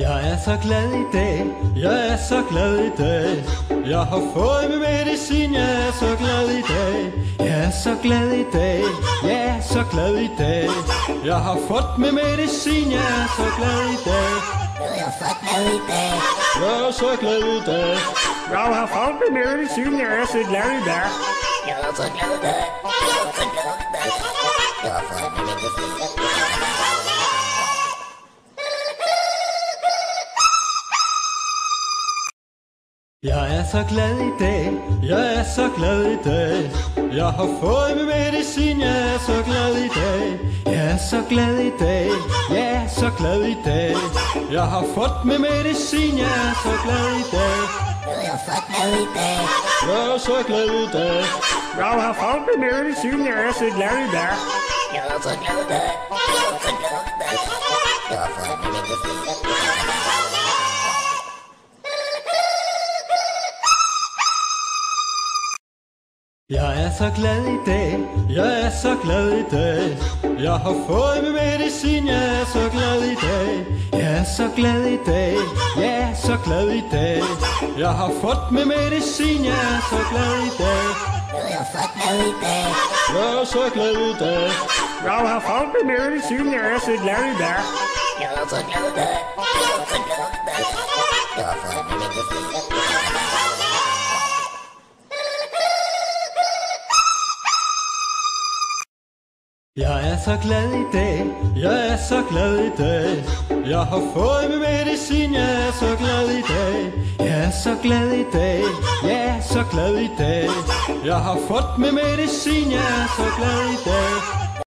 Jeg er så glad i dag, jeg er så glad i dag. Jeg har fået min medicin, jeg er så glad i dag. Jeg er så glad i dag, jeg er så glad i dag. Jeg har fået min medicin, jeg er så glad i dag. Jeg er så glad i dag. Jeg er så glad i dag. Jeg har fået min medicin, jeg er så glad i dag. Jeg er så glad i dag. Jeg er så glad i dag. Jeg har fået min medicin. Jeg er så glad i dag, jeg er så glad i dag. Jeg har fået min medicin, jeg er så glad i dag. Jeg er så glad i dag, jeg er så glad i dag. Jeg har fået min medicin, jeg er så glad i dag. Jeg er så glad i dag. Jeg er så glad i dag. Jeg har fået min medicin, jeg er så glad i dag. Jeg er så glad i dag. Jeg er så glad i dag. Jeg har fået min medicin. Jeg er så glad i dag, jeg er så glad i dag. Jeg har fået min medicin, jeg er så glad i dag. Jeg er så glad i dag, jeg er så glad i dag. Jeg har fået min medicin, jeg er så glad i dag. Jeg er så glad i dag. Jeg er så glad i dag. Jeg har fået min medicin, jeg er så glad i dag. Jeg er så glad i dag. Jeg er så glad i dag. Jeg har fået min medicin. Jeg er så glad i dag, jeg er så glad i dag. Jeg har fået min medicin, jeg er så glad i dag. Jeg er så glad i dag, jeg er så glad i dag. Jeg har fået min medicin, jeg er så glad i dag.